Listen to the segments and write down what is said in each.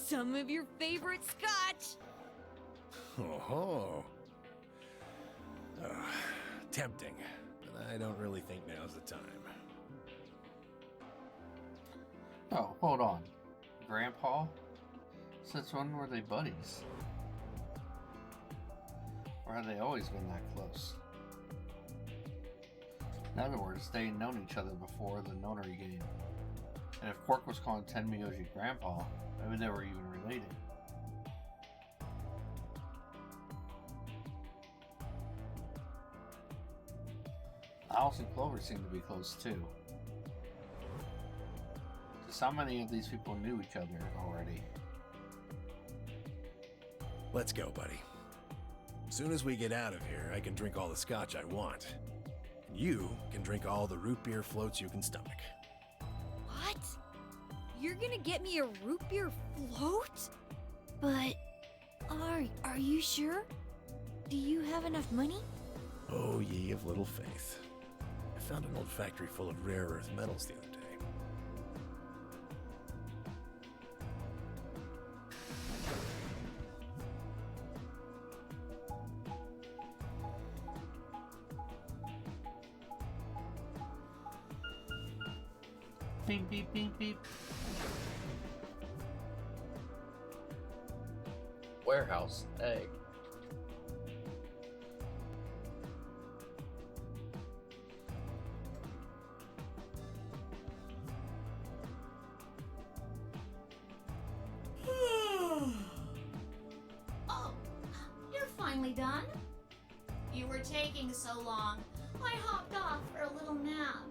some of your favorite scotch. Oh-ho. Tempting, but I don't really think now's the time. Oh, hold on. Grandpa? Since when were they buddies? Or have they always been that close? In other words, they had known each other before the nonary game. And if Quark was calling Tenmyoji Grandpa, maybe they were even related. Alice and Clover seem to be close too. Just how many of these people knew each other already? Let's go, buddy. As soon as we get out of here, I can drink all the scotch I want. And you can drink all the root beer floats you can stomach. What? You're gonna get me a root beer float? But are you sure? Do you have enough money? Oh, ye of little faith. I found an old factory full of rare earth metals the other day. Beep, beep, beep, beep. Warehouse egg. Oh, you're finally done? You were taking so long. I hopped off for a little nap.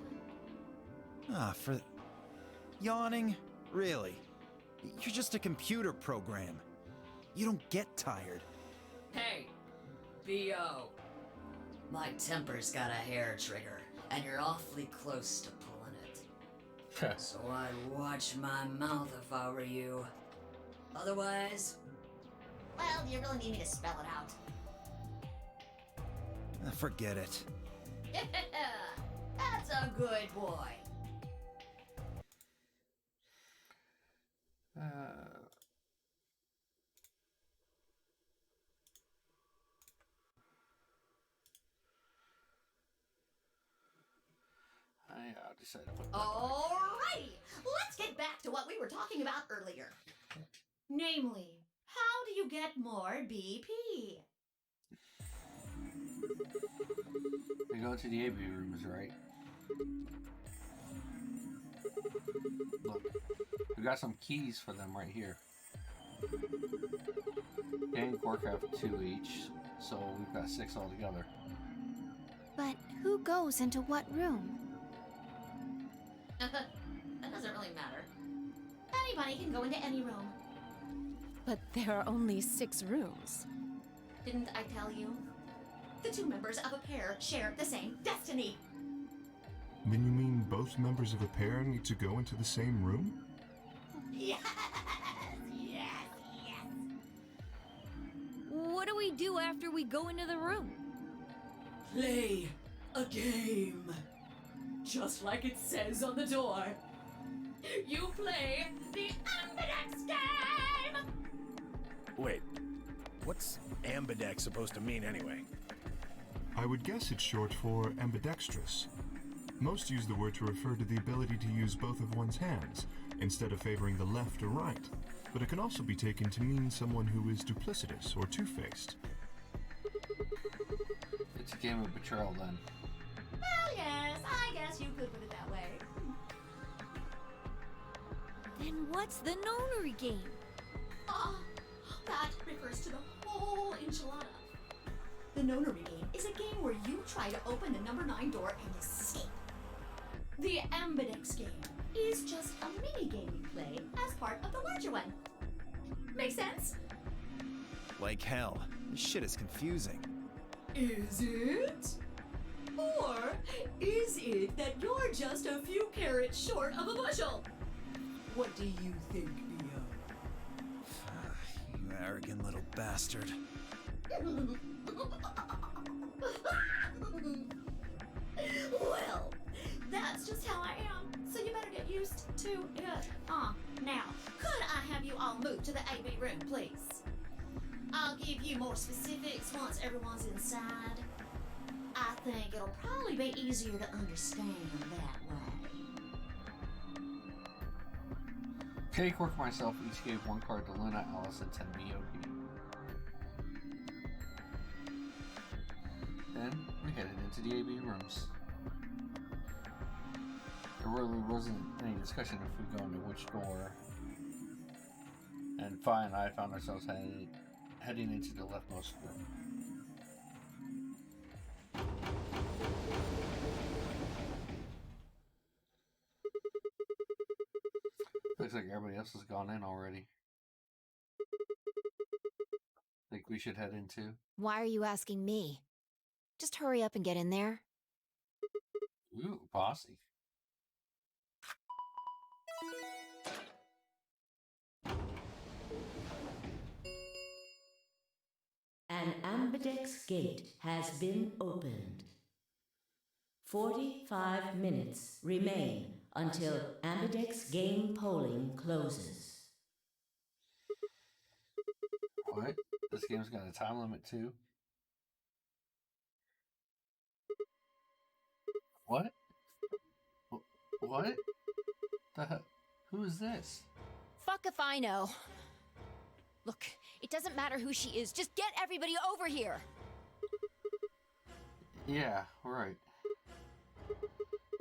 For yawning? Really? You're just a computer program. You don't get tired. Hey, B.O. My temper's got a hair trigger, and you're awfully close to pulling it. So I'd watch my mouth if I were you. Otherwise... Well, you really need me to spell it out. Forget it. That's a good boy. I decided to put that. Alrighty, let's get back to what we were talking about earlier. Namely, how do you get more BP? We go to the aviary rooms, right? Look, we got some keys for them right here. Dan and Quark have 2 each, so we've got 6 altogether. But who goes into what room? That doesn't really matter. Anybody can go into any room. But there are only 6 rooms. Didn't I tell you? The 2 members of a pair share the same destiny. Then you mean both members of a pair need to go into the same room? Yes, yes, yes. What do we do after we go into the room? Play a game. Just like it says on the door. You play the Ambidex game! Wait, what's ambidex supposed to mean anyway? I would guess it's short for ambidextrous. Most use the word to refer to the ability to use both of one's hands, instead of favoring the left or right, but it can also be taken to mean someone who is duplicitous or two-faced. It's a game of betrayal then. Well, yes, I guess you could put it that way. Then what's the nonary game? That refers to the whole enchilada. The nonary game is a game where you try to open the number 9 door and escape. The Ambidex game is just a mini game you play as part of the larger one. Make sense? Like hell. This shit is confusing. Is it? Or is it that you're just a few carrots short of a bushel? What do you think, Neo? You arrogant little bastard. Well, that's just how I am, so you better get used to it. Now, could I have you all move to the AB room, please? I'll give you more specifics once everyone's inside. I think it'll probably be easier to understand that way. Kay, Quark, and myself each gave 1 card to Luna, Alice, and 10 Miyoki. Then we headed into the AB rooms. There really wasn't any discussion if we go into which door. And Fi and I found ourselves heading into the leftmost room. Looks like everybody else has gone in already. Think we should head into? Why are you asking me? Just hurry up and get in there. Ooh, posse. An ambidex gate has been opened. 45 minutes remain until ambidex game polling closes. What? This game's got a time limit too? What? What? Who is this? Fuck if I know. Look, it doesn't matter who she is. Just get everybody over here. Yeah, right.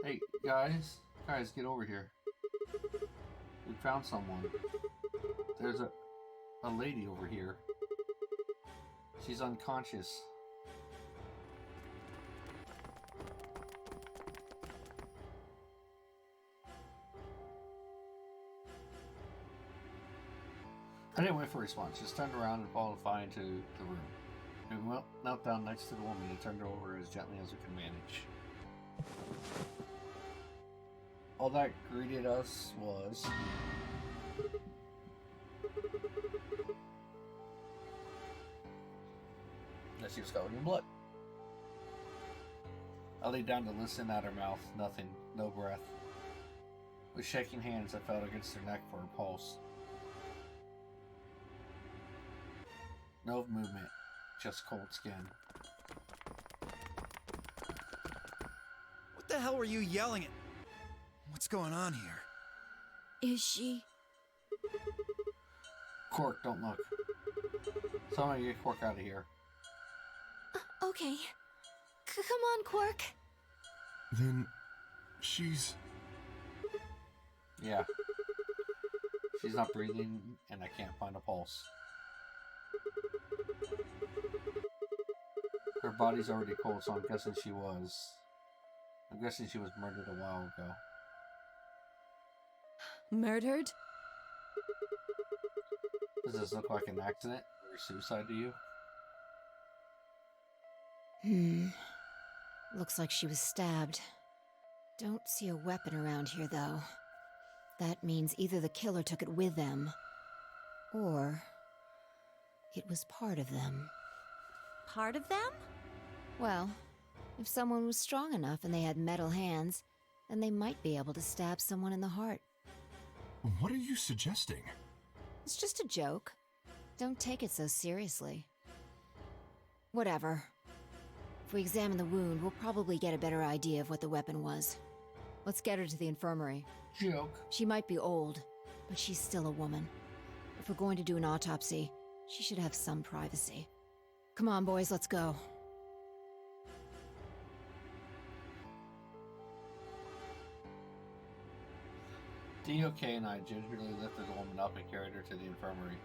Hey, guys, get over here. We found someone. There's a lady over here. She's unconscious. I didn't wait for a response. Just turned around and followed Fi into the room. We knelt down next to the woman and turned her over as gently as we could manage. All that greeted us was that she was covered in blood. I laid down to listen at her mouth. Nothing. No breath. With shaking hands, I felt against her neck for her pulse. No movement. Just cold skin. What the hell were you yelling at? What's going on here? Is she? Quark, don't look. Somebody get Quark out of here. Okay. Come on, Quark. Then she's... Yeah. She's not breathing, and I can't find a pulse. Her body's already cold, so I'm guessing she was murdered a while ago. Murdered? Does this look like an accident or suicide to you? Looks like she was stabbed. Don't see a weapon around here, though. That means either the killer took it with them, or it was part of them. Part of them? Well, if someone was strong enough and they had metal hands, then they might be able to stab someone in the heart. What are you suggesting? It's just a joke. Don't take it so seriously. Whatever. If we examine the wound, we'll probably get a better idea of what the weapon was. Let's get her to the infirmary. Joke. She might be old, but she's still a woman. If we're going to do an autopsy, she should have some privacy. Come on, boys, let's go. DOK and I gingerly lifted the woman up and carried her to the infirmary.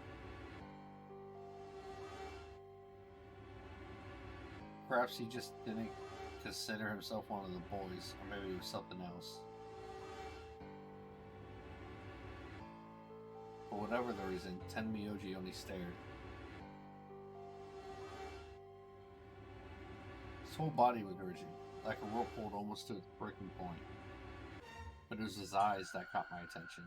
Perhaps he just didn't consider himself one of the boys, or maybe it was something else. For whatever the reason, Tenmyoji only stared. His whole body was urgent, like a rope pulled almost to its breaking point. But it was his eyes that caught my attention.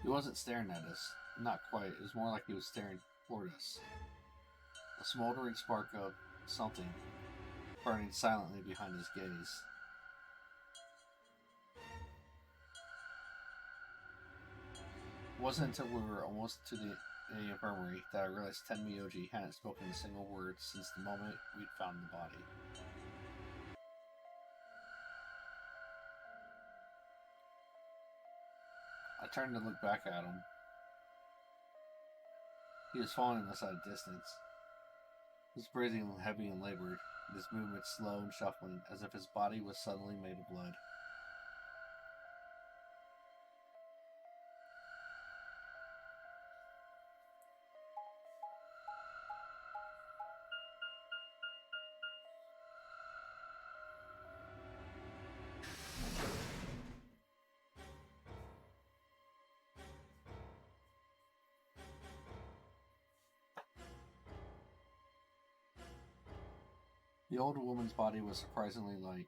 He wasn't staring at us. Not quite. It was more like he was staring toward us. A smoldering spark of something burning silently behind his gaze. wasn't until we were almost to the infirmary that I realized Tenmyoji hadn't spoken a single word since the moment we'd found the body. I turned to look back at him. He was following us at a distance. His breathing heavy and labored, his movements slow and shuffling, as if his body was suddenly made of blood. The old woman's body was surprisingly light.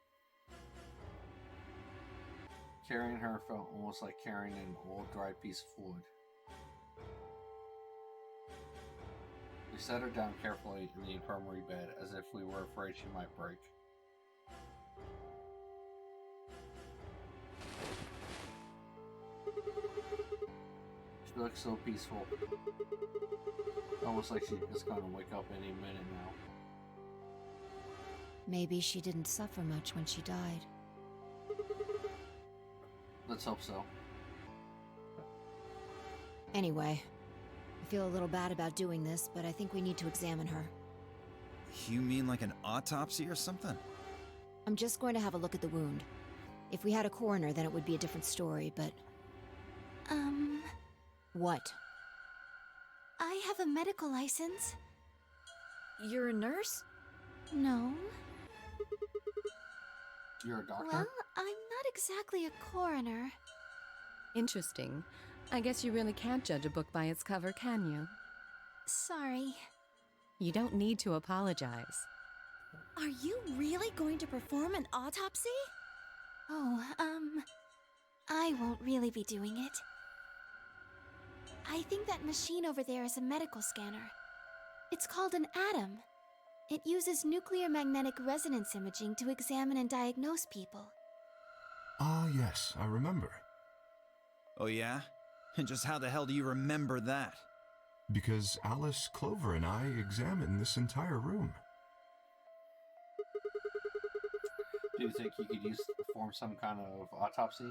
Carrying her felt almost like carrying an old, dry piece of wood. We set her down carefully in the infirmary bed as if we were afraid she might break. She looked so peaceful. Almost like she was going to wake up any minute now. Maybe she didn't suffer much when she died. Let's hope so. Anyway, I feel a little bad about doing this, but I think we need to examine her. You mean like an autopsy or something? I'm just going to have a look at the wound. If we had a coroner, then it would be a different story, but... What? I have a medical license. You're a nurse? No. You're a doctor? Well, I'm not exactly a coroner. Interesting. I guess you really can't judge a book by its cover, can you? Sorry. You don't need to apologize. Are you really going to perform an autopsy? Oh, I won't really be doing it. I think that machine over there is a medical scanner. It's called an ATOM. It uses nuclear magnetic resonance imaging to examine and diagnose people. Ah, yes, I remember. Oh yeah? And just how the hell do you remember that? Because Alice, Clover, and I examined this entire room. Do you think you could use to perform some kind of autopsy?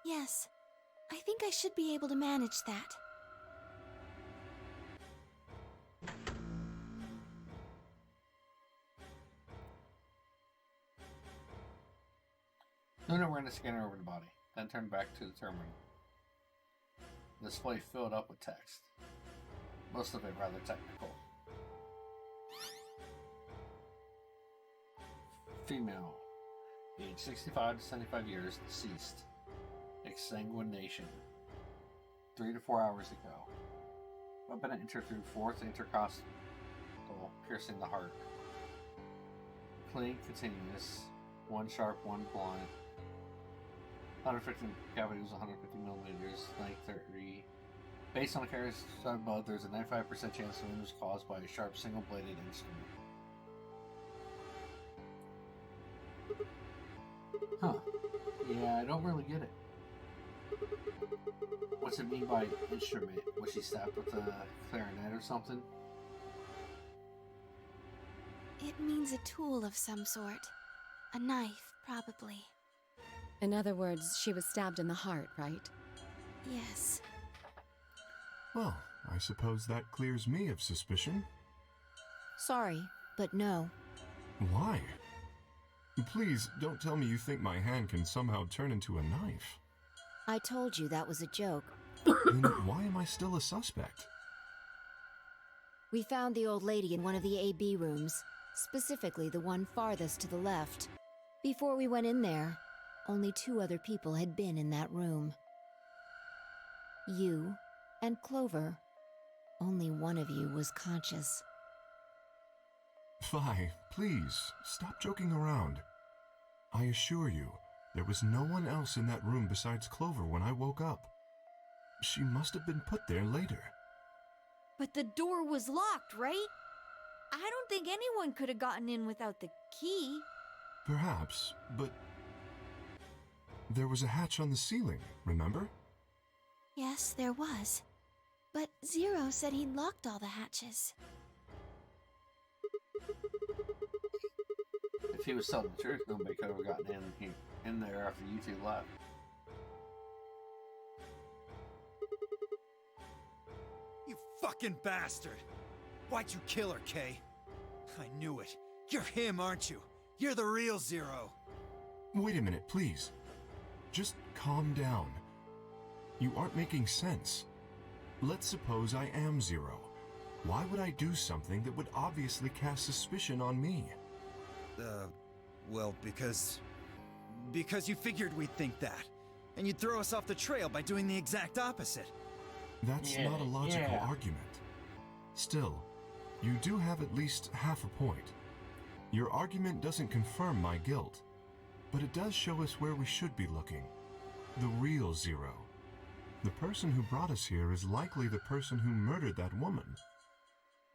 Yes, I think I should be able to manage that. Luna ran a scanner over the body, then turned back to the terminal. The display filled up with text, most of it rather technical. Female, age 65 to 75 years, deceased. Exsanguination. 3 to 4 hours ago. Weapon entered through 4th intercostal, piercing the heart. Clean, continuous, 1 sharp, 1 blunt. 150 cavity was 150 millimeters, length 30. Based on the character's above, there's a 95% chance the wound was caused by a sharp single-bladed instrument. Huh. Yeah, I don't really get it. What's it mean by instrument? Was she stabbed with a clarinet or something? It means a tool of some sort. A knife, probably. In other words, she was stabbed in the heart, right? Yes. Well, I suppose that clears me of suspicion. Sorry, but no. Why? Please, don't tell me you think my hand can somehow turn into a knife. I told you that was a joke. Then why am I still a suspect? We found the old lady in one of the AB rooms, specifically the one farthest to the left. Before we went in there, only 2 other people had been in that room. You and Clover. Only one of you was conscious. Phi, please, stop joking around. I assure you, there was no one else in that room besides Clover when I woke up. She must have been put there later. But the door was locked, right? I don't think anyone could have gotten in without the key. Perhaps, but... there was a hatch on the ceiling, remember? Yes, there was. But Zero said he locked all the hatches. If he was telling the truth, nobody could have gotten in there after you two left. You fucking bastard! Why'd you kill her, Kay? I knew it. You're him, aren't you? You're the real Zero. Wait a minute, please. Just calm down. You aren't making sense. Let's suppose I am Zero. Why would I do something that would obviously cast suspicion on me? Well, because you figured we'd think that. And you'd throw us off the trail by doing the exact opposite. That's not a logical argument. Still, you do have at least half a point. Your argument doesn't confirm my guilt, but it does show us where we should be looking. The real Zero. The person who brought us here is likely the person who murdered that woman.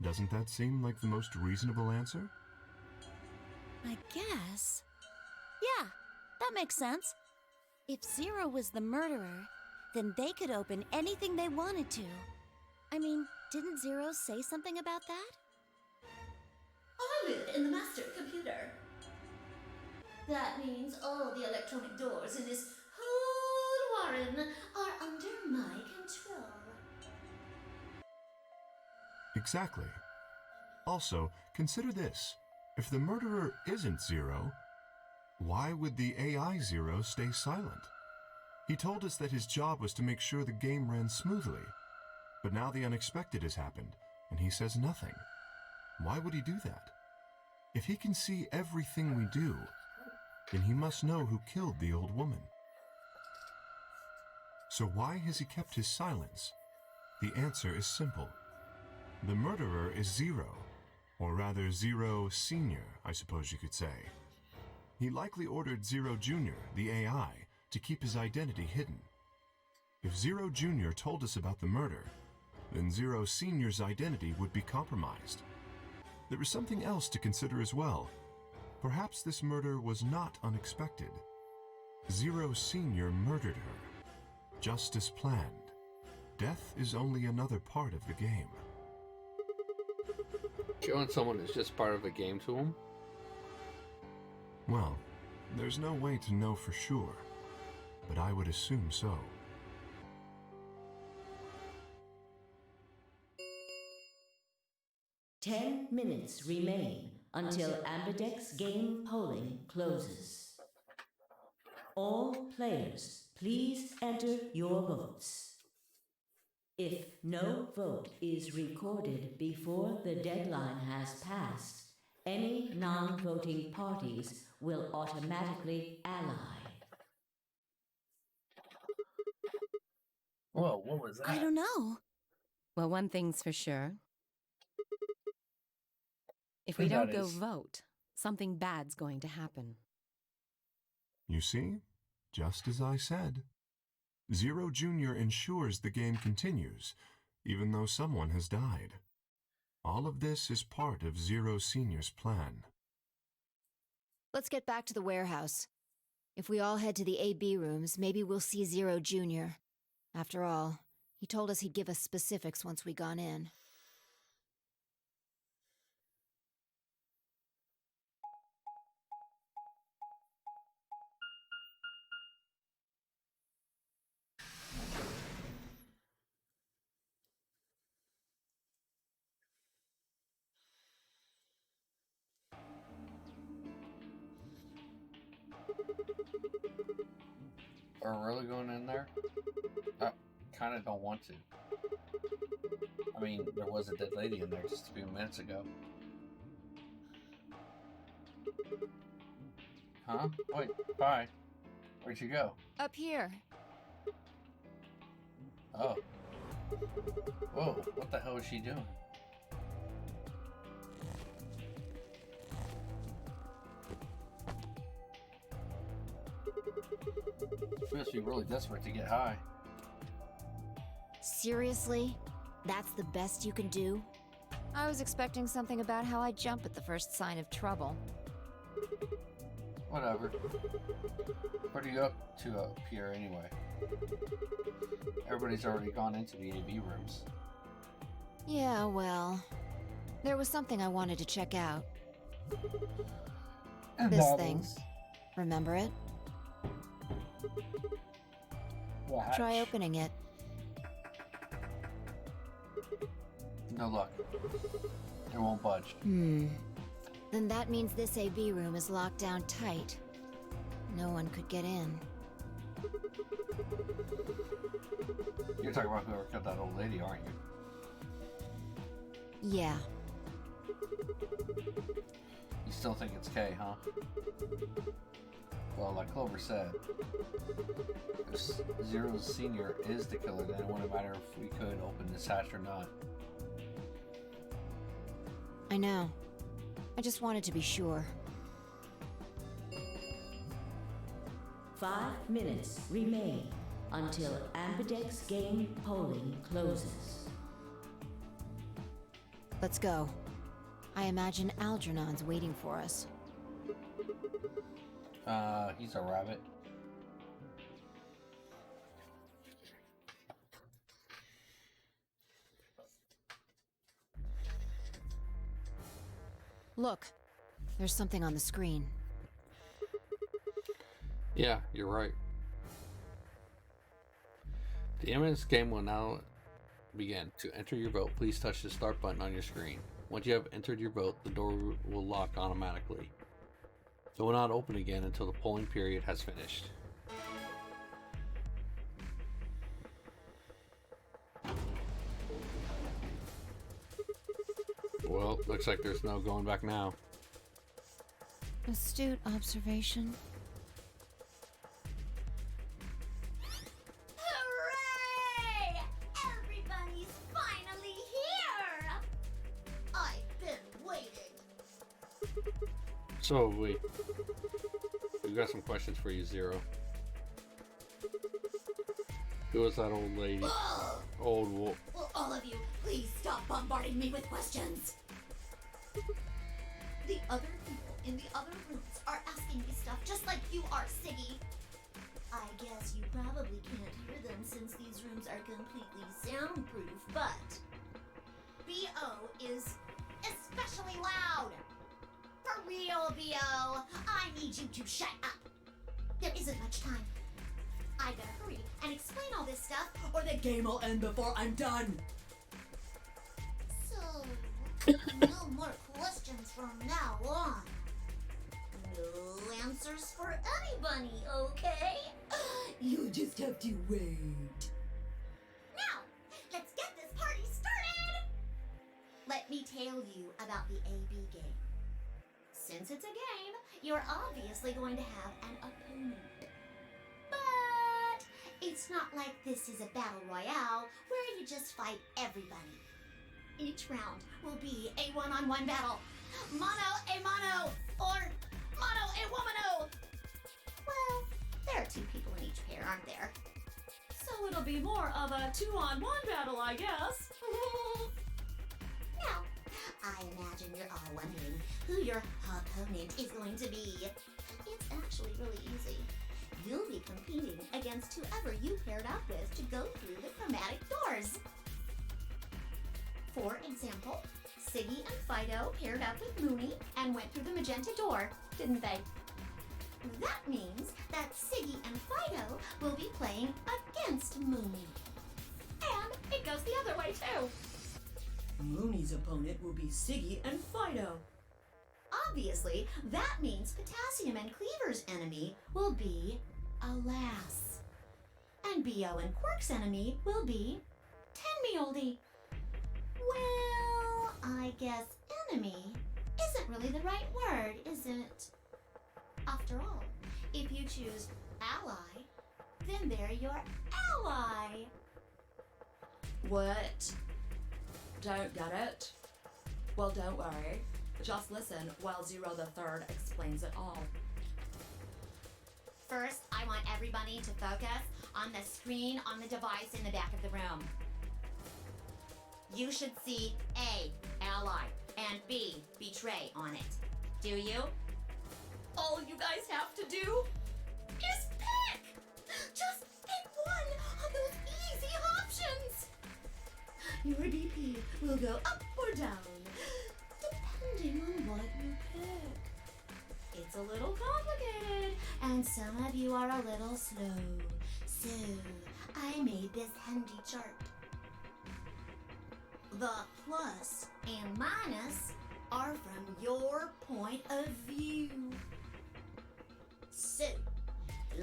Doesn't that seem like the most reasonable answer? I guess. Yeah, that makes sense. If Zero was the murderer, then they could open anything they wanted to. I mean, didn't Zero say something about that? I live in the master computer. That means all the electronic doors in this whole warren are under my control. Exactly. Also, consider this. If the murderer isn't Zero, why would the AI Zero stay silent? He told us that his job was to make sure the game ran smoothly. But now the unexpected has happened, and he says nothing. Why would he do that? If he can see everything we do, then he must know who killed the old woman. So why has he kept his silence? The answer is simple. The murderer is Zero, or rather Zero Senior, I suppose you could say. He likely ordered Zero Jr., the AI, to keep his identity hidden. If Zero Jr. told us about the murder, then Zero Senior's identity would be compromised. There is something else to consider as well. Perhaps this murder was not unexpected. Zero Senior murdered her, just as planned. Death is only another part of the game. Showing someone is just part of the game to him? Well, there's no way to know for sure, but I would assume so. Ten minutes remain until Ambidex game polling closes. All players, please enter your votes. If no vote is recorded before the deadline has passed, any non-voting parties will automatically ally. Whoa, what was that? I don't know. Well, one thing's for sure. If Who we don't that go is? vote, something bad's going to happen. You see? Just as I said. Zero Jr. ensures the game continues, even though someone has died. All of this is part of Zero Senior's plan. Let's get back to the warehouse. If we all head to the AB rooms, maybe we'll see Zero Jr. After all, he told us he'd give us specifics once we gone in. Are we really going in there? I kind of don't want to. I mean, there was a dead lady in there just a few minutes ago. Huh? Wait, bye. Where'd you go? Up here. Oh. Whoa, what the hell is she doing? She must be really desperate to get high. Seriously? That's the best you can do? I was expecting something about how I jump at the first sign of trouble. Whatever. What are you up to up here anyway? Everybody's already gone into the AV rooms. Yeah, well, there was something I wanted to check out. And This that thing. is- Remember it? Watch. Try opening it. No luck. It won't budge. Then that means this AV room is locked down tight. No one could get in. You're talking about whoever killed that old lady, aren't you? Yeah. You still think it's Kay, huh? Well, like Clover said, if Zero Senior is the killer, then it wouldn't matter if we could open this hatch or not. I know. I just wanted to be sure. 5 minutes remain until Ambidex game polling closes. Let's go. I imagine Algernon's waiting for us. He's a rabbit. Look, there's something on the screen. Yeah, you're right. The Ambidex game will now begin. To enter your vote, please touch the start button on your screen. Once you have entered your vote, the door will lock automatically. It will not open again until the polling period has finished. Well, looks like there's no going back now. Astute observation. Hooray! Everybody's finally here! I've been waiting. So, we've got some questions for you, Zero. Who was that old lady? Old wolf. Will all of you please stop bombarding me with questions? The other people in the other rooms are asking me stuff just like you are, Siggy. I guess you probably can't hear them since these rooms are completely soundproof, but B.O. is especially loud. For real, B.O., I need you to shut up. There isn't much time. I better hurry and explain all this stuff, or the game will end before I'm done. So, no more questions from now on. No answers for anybody, okay? You just have to wait. Now, let's get this party started! Let me tell you about the AB game. Since it's a game, you're obviously going to have an opponent. But it's not like this is a battle royale where you just fight everybody. Each round will be a one-on-one battle. Mono a mono, or mono a womano. Well, there are 2 people in each pair, aren't there? So it'll be more of a 2-on-1 battle, I guess. Now, I imagine you're all wondering who your opponent is going to be. It's actually really easy. You'll be competing against whoever you paired up with to go through the chromatic doors. For example, Siggy and Fido paired up with Mooney and went through the magenta door, didn't they? That means that Siggy and Fido will be playing against Mooney. And it goes the other way too. Mooney's opponent will be Siggy and Fido. Obviously, that means Potassium and Cleaver's enemy will be Alas. And B.O. and Quirk's enemy will be Tenmeoldy. Well, I guess enemy isn't really the right word, is it? After all, if you choose ally, then they're your ally. What? Don't get it? Well, don't worry. Just listen while Zero the Third explains it all. First, I want everybody to focus on the screen on the device in the back of the room. You should see A, ally, and B, betray on it. Do you? All you guys have to do is pick! Just pick one of those easy options! Your DP will go up or down, depending on what you pick. It's a little complicated, and some of you are a little slow. So, I made this handy chart. The plus and minus are from your point of view. So,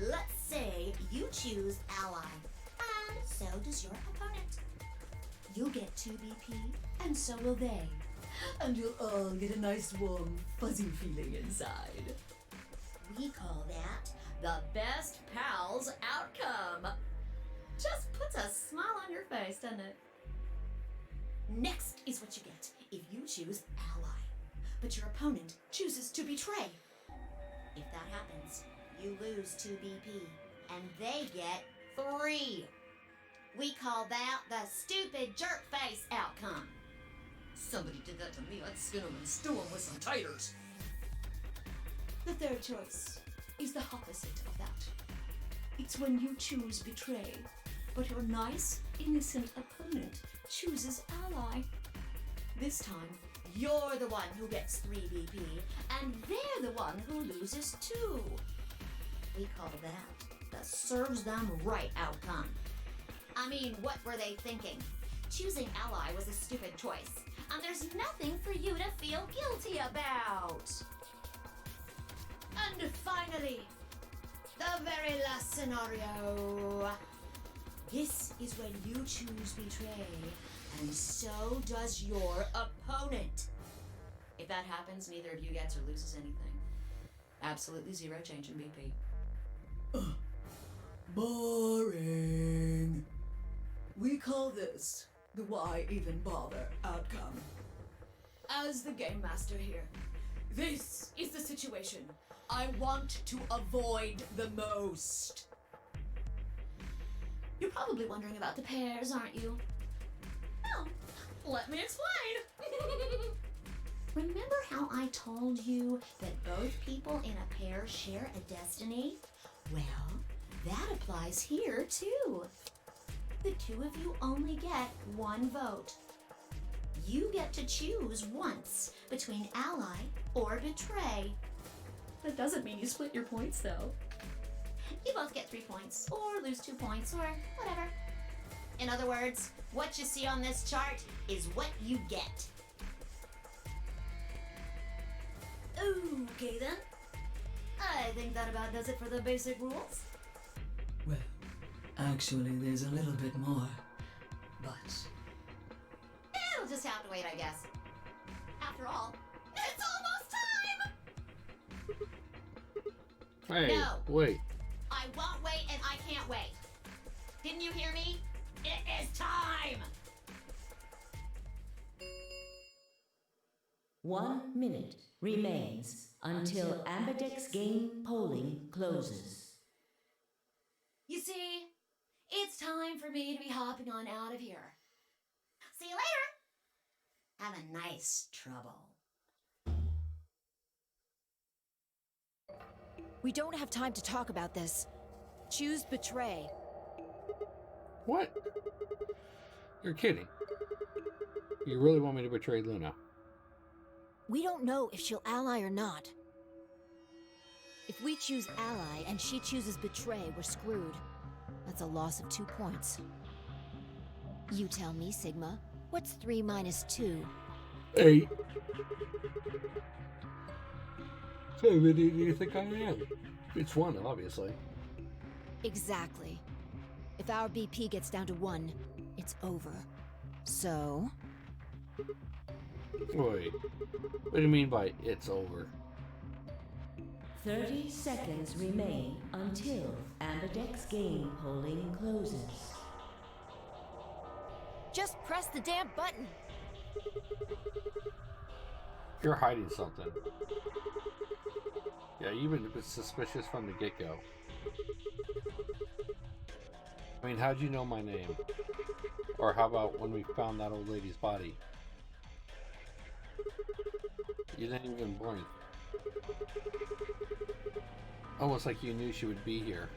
let's say you choose ally, and so does your opponent. You'll get 2 BP, and so will they. And you'll all get a nice warm, fuzzy feeling inside. We call that the best pals outcome. Just puts a smile on your face, doesn't it? Next is what you get if you choose ally, but your opponent chooses to betray. If that happens, you lose 2 BP, and they get 3. We call that the stupid jerk face outcome. Somebody did that to me, I'd skin them and stew them with some taters. The third choice is the opposite of that. It's when you choose betray, but your nice, innocent opponent chooses ally. This time, you're the one who gets 3 BP, and they're the one who loses 2. We call that the serves them right outcome. I mean, what were they thinking? Choosing ally was a stupid choice, and there's nothing for you to feel guilty about. And finally, the very last scenario. This is when you choose betray, and so does your opponent. If that happens, neither of you gets or loses anything. Absolutely zero change in BP. Boring. We call this the why even bother outcome. As the game master here, this is the situation I want to avoid the most. You're probably wondering about the pairs, aren't you? No, let me explain. Remember how I told you that both people in a pair share a destiny? Well, that applies here too. The 2 of you only get 1 vote. You get to choose once between ally or betray. That doesn't mean you split your points though. You both get 3 points, or lose 2 points, or whatever. In other words, what you see on this chart is what you get. Okay then. I think that about does it for the basic rules. Well, actually, there's a little bit more, but... It'll just have to wait, I guess. After all, it's almost time! Hey, No. wait. I won't wait and I can't wait. Didn't you hear me? It is time! 1 minute remains until Ambidex game polling closes. You see, it's time for me to be hopping on out of here. See you later! Have a nice trouble. We don't have time to talk about this. Choose betray. What? You're kidding. You really want me to betray Luna? We don't know if she'll ally or not. If we choose ally and she chooses betray, we're screwed. That's a loss of 2 points. You tell me, Sigma. What's 3 minus 2? 8. How many do you think I am? It's 1, obviously. Exactly. If our BP gets down to 1, it's over. So... Wait. What do you mean by it's over? 30 seconds remain until Ambidex game polling closes. Just press the damn button! You're hiding something. Yeah, you've been a bit suspicious from the get-go. I mean, how'd you know my name? Or how about when we found that old lady's body? You didn't even blink. Almost like you knew she would be here.